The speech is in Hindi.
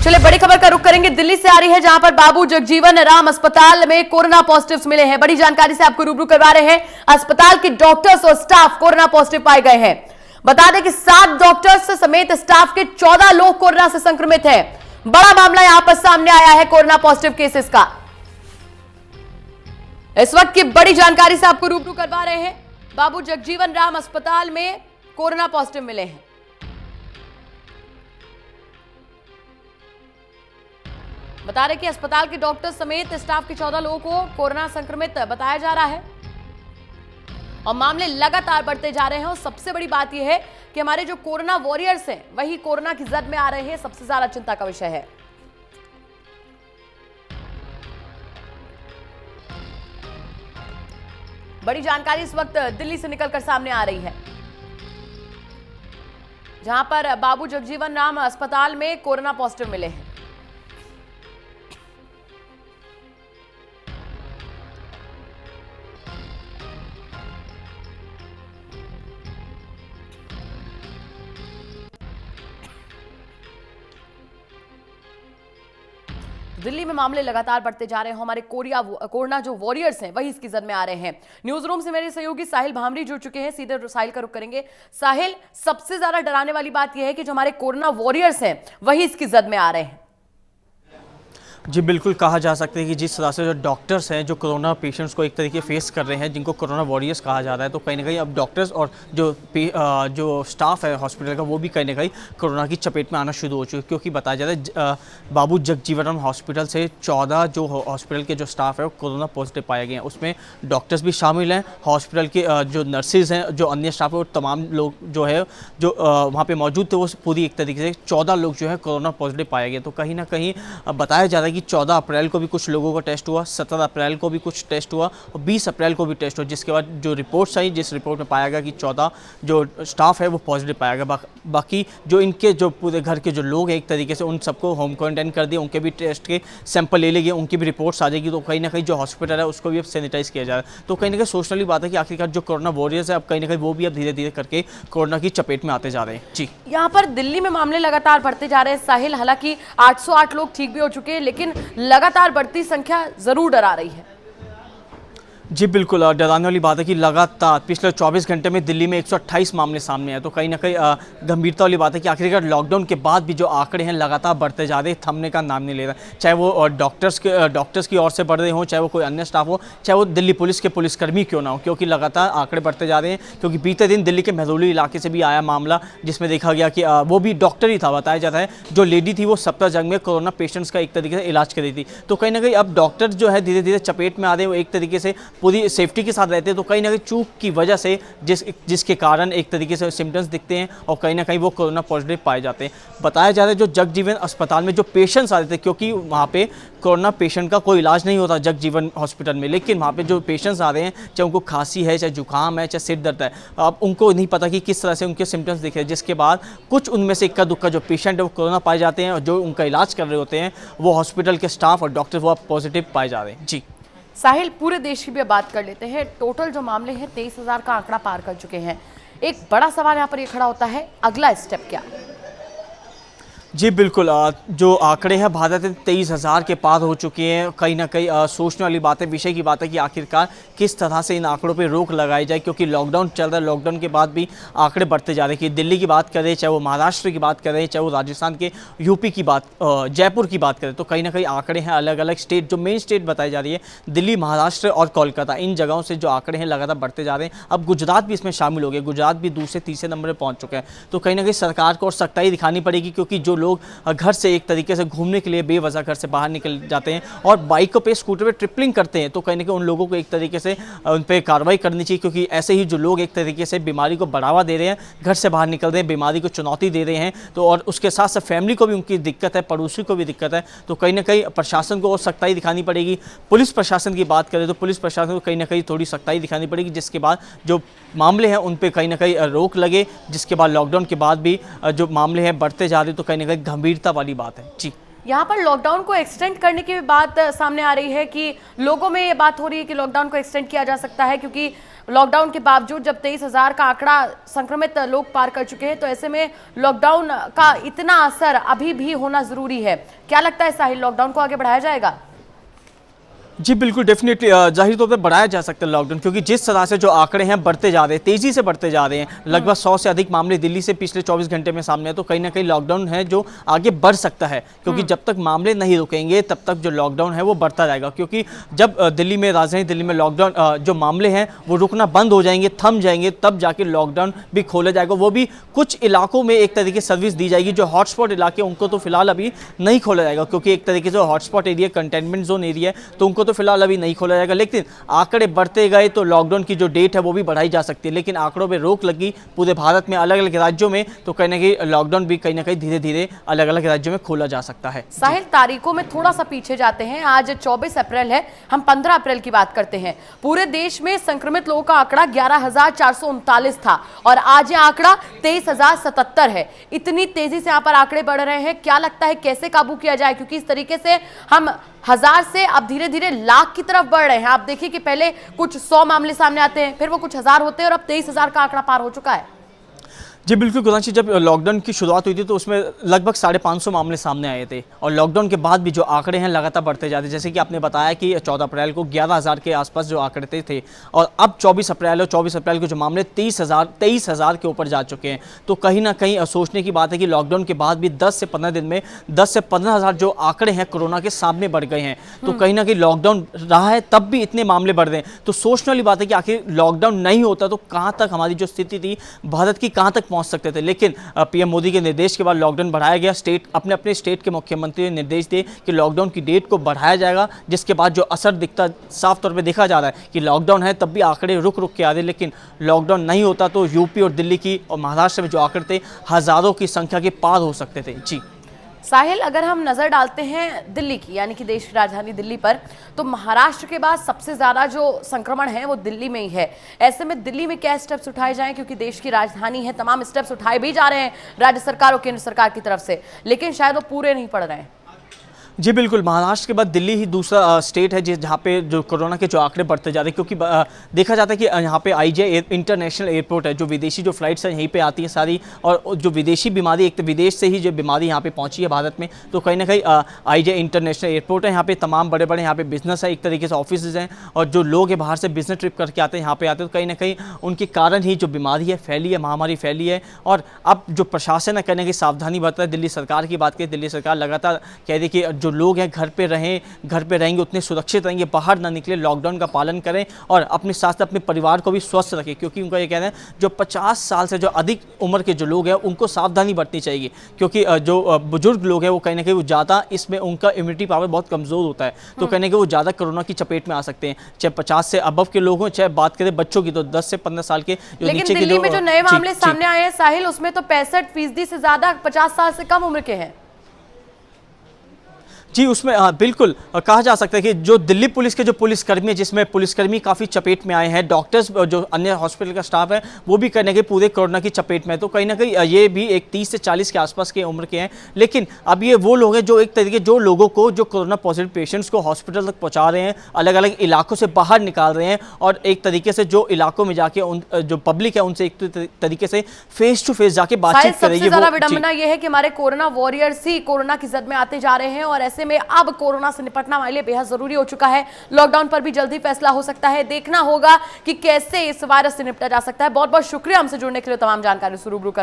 चलिए बड़ी खबर का रुख करेंगे, दिल्ली से आ रही है, जहां पर बाबू जगजीवन राम अस्पताल में कोरोना पॉजिटिव्स मिले हैं। बड़ी जानकारी से आपको रूबरू करवा रहे हैं। अस्पताल के डॉक्टर्स और स्टाफ कोरोना पॉजिटिव पाए गए हैं। बता दें कि 7 डॉक्टर्स समेत स्टाफ के 14 लोग कोरोना से संक्रमित हैं। बड़ा मामला यहां पर सामने आया है कोरोना पॉजिटिव केसेस का। इस वक्त की बड़ी जानकारी से आपको रूबरू करवा रहे हैं। बाबू जगजीवन राम अस्पताल में कोरोना पॉजिटिव मिले हैं। बता रहे कि अस्पताल के डॉक्टर समेत स्टाफ के 14 लोगों को कोरोना संक्रमित बताया जा रहा है और मामले लगातार बढ़ते जा रहे हैं। और सबसे बड़ी बात यह है कि हमारे जो कोरोना वॉरियर्स हैं वही कोरोना की जद में आ रहे हैं। सबसे ज्यादा चिंता का विषय है। बड़ी जानकारी इस वक्त दिल्ली से निकलकर सामने आ रही है, जहां पर बाबू जगजीवन राम अस्पताल में कोरोना पॉजिटिव मिले हैं। दिल्ली में मामले लगातार बढ़ते जा रहे हैं। हमारे कोरोना जो वॉरियर्स हैं वही इसकी जद में आ रहे हैं। न्यूज रूम से मेरे सहयोगी साहिल भामरी जुड़ चुके हैं। सीधे साहिल का रुख करेंगे। साहिल, सबसे ज्यादा डराने वाली बात यह है कि जो हमारे कोरोना वॉरियर्स हैं वही इसकी जद में आ रहे हैं। जी बिल्कुल, कहा जा सकता है कि जिस तरह से जो डॉक्टर्स हैं जो कोरोना पेशेंट्स को एक तरीके फेस कर रहे हैं, जिनको कोरोना वॉरियर्स कहा जा रहा है, तो कहीं ना कहीं अब डॉक्टर्स और जो स्टाफ है हॉस्पिटल का वो भी कहीं ना कहीं कोरोना की चपेट में आना शुरू हो चुके हैं। क्योंकि बताया जा रहा है बाबू जगजीवन राम हॉस्पिटल से 14 जो हॉस्पिटल के जो स्टाफ है वो कोरोना पॉजिटिव पाए गए हैं। उसमें डॉक्टर्स भी शामिल हैं, हॉस्पिटल के जो नर्सेज हैं, जो अन्य स्टाफ है, वो तमाम लोग जो है जो वहाँ पर मौजूद थे वो पूरी एक तरीके से 14 लोग जो है कोरोना पॉजिटिव पाए गए। तो कहीं ना कहीं बताया जा रहा है कि 14 अप्रैल को भी कुछ लोगों का टेस्ट हुआ, 17 अप्रैल को भी कुछ टेस्ट हुआ और 20 अप्रैल को भी टेस्ट हुआ, जिसके बाद जो रिपोर्ट्स आई, जिस रिपोर्ट में पाया गया कि 14 जो स्टाफ है वो पॉजिटिव पाया गया। बाकी जो इनके जो पूरे घर के जो लोग हैं एक तरीके से उन सबको होम क्वारंटाइन कर दिया, उनके भी टेस्ट के सैंपल ले लिए, उनकी भी रिपोर्ट्स आ जाएगी। तो कहीं ना कहीं जो हॉस्पिटल है उसको भी अब सैनिटाइज किया जा रहा है। तो कहीं ना कहीं सोचने वाली बात है कि आखिरकार जो कोरोना वॉरियर्स है अब कहीं ना कहीं वो भी अब धीरे धीरे करके कोरोना की चपेट में आते जा रहे हैं। जी, यहाँ पर दिल्ली में मामले लगातार बढ़ते जा रहे हैं साहिल। हालांकि 808 लोग ठीक भी हो चुके हैं, लेकिन लगातार बढ़ती संख्या जरूर डरा रही है। जी बिल्कुल, डराने वाली बात है कि लगातार पिछले 24 घंटे में दिल्ली में 128 मामले सामने आए। तो कहीं ना कहीं गंभीरता वाली बात है कि आखिरकार लॉकडाउन के बाद भी जो आंकड़े हैं लगातार बढ़ते जा रहे हैं, थमने का नाम नहीं ले रहा। चाहे वो डॉक्टर्स की ओर से बढ़ रहे हों, चाहे वो कोई अन्य स्टाफ हो, चाहे वो दिल्ली पुलिस के पुलिसकर्मी क्यों ना हो, क्योंकि लगातार आंकड़े बढ़ते जा रहे हैं। क्योंकि बीते दिन दिल्ली के महरौली इलाके से भी आया मामला, जिसमें देखा गया कि वो भी डॉक्टर ही था। बताया जाता है जो लेडी थी वो सफदरजंग में कोरोना पेशेंट्स का एक तरीके से इलाज कर रही थी। तो कहीं ना कहीं अब डॉक्टर जो है धीरे धीरे चपेट में आ रहे हैं, वो एक तरीके से पूरी सेफ्टी के साथ रहते हैं। तो कहीं ना कहीं चूक की वजह से जिसके कारण एक तरीके से सिम्टम्स दिखते हैं और कहीं ना कहीं वो कोरोना पॉजिटिव पाए जाते हैं। बताया जा रहा है जो जगजीवन अस्पताल में जो पेशेंट्स आ रहे थे, क्योंकि वहाँ पे कोरोना पेशेंट का कोई इलाज नहीं होता जगजीवन हॉस्पिटल में, लेकिन वहाँ पे जो पेशेंट्स आ रहे हैं, चाहे उनको खांसी है, चाहे जुकाम है, चाहे सिर दर्द है, अब उनको नहीं पता कि किस तरह से उनके सिम्टम्स दिख रहे हैं, जिसके बाद कुछ उनमें से इक्का दुक्का जो पेशेंट है वो कोरोना पाए जाते हैं और जो उनका इलाज कर रहे होते हैं वो हॉस्पिटल के स्टाफ और डॉक्टर वो पॉजिटिव पाए जा रहे हैं। जी साहिल, पूरे देश की भी बात कर लेते हैं। टोटल जो मामले हैं 23,000 का आंकड़ा पार कर चुके हैं। एक बड़ा सवाल यहाँ पर ये खड़ा होता है, अगला स्टेप क्या? जी बिल्कुल, जो आंकड़े हैं भारत में 23,000 के पार हो चुके हैं। कहीं ना कहीं सोचने वाली बात है, विषय की बात है कि आखिरकार किस तरह से इन आंकड़ों पे रोक लगाई जाए, क्योंकि लॉकडाउन चल रहा है। लॉकडाउन के बाद भी आंकड़े बढ़ते जा रहे हैं। कि दिल्ली की बात करें, चाहे वो महाराष्ट्र की बात करें, चाहे वो राजस्थान के यूपी की बात, जयपुर की बात करें, तो कहीं ना कहीं आंकड़े हैं अलग अलग स्टेट, जो मेन स्टेट बताई जा रही है दिल्ली, महाराष्ट्र और कोलकाता, इन जगहों से जो आंकड़े हैं लगातार बढ़ते जा रहे हैं। अब गुजरात भी इसमें शामिल हो गए, गुजरात भी दूसरे तीसरे नंबर पर पहुँच चुके हैं। तो कहीं ना कहीं सरकार को और सख्ताई दिखानी पड़ेगी, क्योंकि जो लोग घर से एक तरीके से घूमने के लिए बेवजह घर से बाहर निकल जाते हैं और बाइकों पे, स्कूटर पे ट्रिपलिंग करते हैं, तो कहीं ना कहीं उन लोगों को एक तरीके से उन पर कार्रवाई करनी चाहिए। क्योंकि ऐसे ही जो लोग एक तरीके से बीमारी को बढ़ावा दे रहे हैं, घर से बाहर निकल रहे हैं, बीमारी को चुनौती दे रहे हैं, तो और उसके साथ साथ फैमिली को भी उनकी दिक्कत है, पड़ोसी को भी दिक्कत है। तो कहीं ना कहीं प्रशासन को और सख्ताई दिखानी पड़ेगी। पुलिस प्रशासन की बात करें तो पुलिस प्रशासन को कहीं ना कहीं थोड़ी सख्ताई दिखानी पड़ेगी, जिसके बाद जो मामले हैं उन पर कहीं ना कहीं रोक लगे, जिसके बाद लॉकडाउन के बाद भी जो मामले हैं बढ़ते जा रहे हैं, तो कहीं ना कहीं गंभीरता वाली बात है। जी, यहाँ पर लॉकडाउन को एक्सटेंड करने की बात सामने आ रही है कि लोगों में ये बात हो रही है कि लॉकडाउन को एक्सटेंड किया जा सकता है, क्योंकि लॉकडाउन के बावजूद जब 23,000 का आंकड़ा संक्रमित लोग पार कर चुके हैं, तो ऐसे में लॉकडाउन का इतना असर अभी भी होना जरूरी है। क्या लगता है साहिल, लॉकडाउन को आगे बढ़ाया जाएगा? जी बिल्कुल, डेफिनेटली जाहिर तौर पे बढ़ाया जा सकता है लॉकडाउन, क्योंकि जिस तरह से जो आंकड़े हैं बढ़ते जा रहे हैं, तेजी से बढ़ते जा रहे हैं। लगभग 100 से अधिक मामले दिल्ली से पिछले 24 घंटे में सामने है, तो कहीं ना कहीं लॉकडाउन है जो आगे बढ़ सकता है, क्योंकि जब तक मामले नहीं रुकेंगे तब तक जो लॉकडाउन है वो बढ़ता रहेगा। क्योंकि जब दिल्ली में, राजधानी दिल्ली में लॉकडाउन जो मामले हैं वो रुकना बंद हो जाएंगे, थम जाएंगे, तब जाके लॉकडाउन भी खोला जाएगा। वो भी कुछ इलाकों में एक तरीके से सर्विस दी जाएगी। जो हॉटस्पॉट इलाके उनको तो फिलहाल अभी नहीं खोला जाएगा, क्योंकि एक तरीके से hotspot area, containment zone area है, तो उनको तो फिलहाल अभी नहीं जाएगा। लेकिन आंकड़े बढ़ते गए तो लॉकडाउन की जो डेट है वो भी बढ़ाई जा सकती है। लेकिन आंकड़ों पे रोक लगी पूरे भारत में अलग अलग राज्यों में, तो कहीं ना कहीं लॉकडाउन भी कहीं ना कहीं धीरे धीरे अलग अलग राज्यों में खोला जा सकता है। साहिल, तारीखों में थोड़ा सा पीछे जाते हैं। आज 24 अप्रैल है, हम 15 अप्रैल की बात करते हैं। पूरे देश में संक्रमित लोगों का आंकड़ा 11,439 था और आज ये आंकड़ा 23,077 है। इतनी तेजी से यहाँ पर आंकड़े बढ़ रहे हैं, क्या लगता है कैसे काबू किया जाए? क्योंकि इस तरीके से हम 1000 से अब धीरे धीरे लाख की तरफ बढ़ रहे हैं। आप देखिए कि पहले कुछ 100 मामले सामने आते हैं, फिर वो कुछ 1000 होते हैं और अब 23,000 का आंकड़ा पार हो चुका है। जी बिल्कुल गुलांशी, जब लॉकडाउन की शुरुआत हुई थी तो उसमें लगभग 550 मामले सामने आए थे, और लॉकडाउन के बाद भी जो आंकड़े हैं लगातार बढ़ते जाते हैं। जैसे कि आपने बताया कि 14 अप्रैल को 11,000 के आसपास जो आंकड़े थे, और अब 24 अप्रैल और 24 अप्रैल को जो मामले 23,000 के ऊपर जा चुके हैं। तो कहीं ना कहीं सोचने की बात है कि लॉकडाउन के बाद भी 10 से 15 दिन में 10 से 15,000 जो आंकड़े हैं कोरोना के सामने बढ़ गए हैं। तो कहीं ना कहीं लॉकडाउन रहा है तब भी इतने मामले बढ़ रहे हैं। तो सोचने वाली बात है कि आखिर लॉकडाउन नहीं होता तो कहाँ तक हमारी जो स्थिति थी भारत की, कहाँ तक पहुँच सकते थे। लेकिन पीएम मोदी के निर्देश के बाद लॉकडाउन बढ़ाया गया। अपने अपने स्टेट के मुख्यमंत्री ने निर्देश दिए कि लॉकडाउन की डेट को बढ़ाया जाएगा, जिसके बाद जो असर दिखता साफ तौर पे देखा जा रहा है कि लॉकडाउन है तब भी आंकड़े रुक के आ रहे। लेकिन लॉकडाउन नहीं होता तो यूपी और दिल्ली की और महाराष्ट्र में जो आंकड़े थे हजारों की संख्या के पार हो सकते थे। जी साहिल, अगर हम नजर डालते हैं दिल्ली की, यानी कि देश की राजधानी दिल्ली पर, तो महाराष्ट्र के बाद सबसे ज्यादा जो संक्रमण है वो दिल्ली में ही है। ऐसे में दिल्ली में क्या स्टेप्स उठाए जाएं? क्योंकि देश की राजधानी है, तमाम स्टेप्स उठाए भी जा रहे हैं राज्य सरकार और केंद्र सरकार की तरफ से, लेकिन शायद वो पूरे नहीं पड़ रहे हैं। जी बिल्कुल, महाराष्ट्र के बाद दिल्ली ही दूसरा स्टेट है जहाँ पे जो कोरोना के जो आंकड़े बढ़ते जा रहे हैं। क्योंकि देखा जाता है कि यहाँ पे आईजे इंटरनेशनल एयरपोर्ट है, जो विदेशी जो फ्लाइट्स हैं यहीं पे आती हैं सारी, और जो विदेशी बीमारी, एक तो विदेश से ही जो बीमारी यहाँ पे पहुँची है भारत में, तो कहीं ना कहीं आईजे इंटरनेशनल एयरपोर्ट है। यहाँ पे तमाम बड़े बड़े यहाँ पे बिजनेस है, एक तरीके से ऑफिस हैं, और जो लोग हैं बाहर से बिजनेस ट्रिप करके आते हैं यहाँ पे आते हैं, तो कहीं ना कहीं उनके कारण ही जो बीमारी है फैली है, महामारी फैली है। और अब जो प्रशासन है कहने की सावधानी बरत रहा है। दिल्ली सरकार की बात करें, दिल्ली सरकार लगातार कह रही है कि जो लोग हैं घर पे रहें, घर पे रहेंगे उतने सुरक्षित रहेंगे, बाहर ना निकले, लॉकडाउन का पालन करें और अपने साथ अपने परिवार को भी स्वस्थ रखें। क्योंकि उनका ये कहना है जो 50 साल से जो अधिक उम्र के जो लोग हैं उनको सावधानी बरतनी चाहिए, क्योंकि जो बुजुर्ग लोग हैं वो कहीं ना कहीं वो ज़्यादा, इसमें उनका इम्यूनिटी पावर बहुत कमज़ोर होता है, तो कहीं ना कहीं वो ज़्यादा कोरोना की चपेट में आ सकते हैं। चाहे 50 से अबव के लोग हों, चाहे बात करें बच्चों की तो 10 से 15 साल के जो लेकिन नीचे के दिल्ली में जो नए मामले सामने आए हैं साहिल, उसमें तो 65% से ज्यादा 50 साल से कम उम्र के हैं। जी उसमें बिल्कुल कहा जा सकता है कि जो दिल्ली पुलिस के जो पुलिसकर्मी है, जिसमें पुलिसकर्मी काफ़ी चपेट में आए हैं, डॉक्टर्स जो अन्य हॉस्पिटल का स्टाफ है वो भी कहीं ना कहीं पूरे कोरोना की चपेट में है। तो कहीं ना कहीं ये भी एक 30 से 40 के आसपास के उम्र के हैं। लेकिन अब ये वो लोग हैं जो एक तरीके जो लोगों को, जो कोरोना पॉजिटिव पेशेंट्स को हॉस्पिटल तक पहुँचा रहे हैं, अलग अलग इलाकों से बाहर निकाल रहे हैं, और एक तरीके से जो इलाकों में जाके उन जो पब्लिक है उनसे एक तरीके से फेस टू फेस जाके बातचीत करेंगे। सबसे ज्यादा विडंबना ये है कि हमारे कोरोना वॉरियर्स ही कोरोना की जद में आते जा रहे हैं, और ऐसे में अब कोरोना से निपटना हमारे लिए बेहद जरूरी हो चुका है। लॉकडाउन पर भी जल्दी फैसला हो सकता है, देखना होगा कि कैसे इस वायरस से निपटा जा सकता है। बहुत बहुत शुक्रिया हमसे जुड़ने के लिए, तमाम जानकारी से रूबरू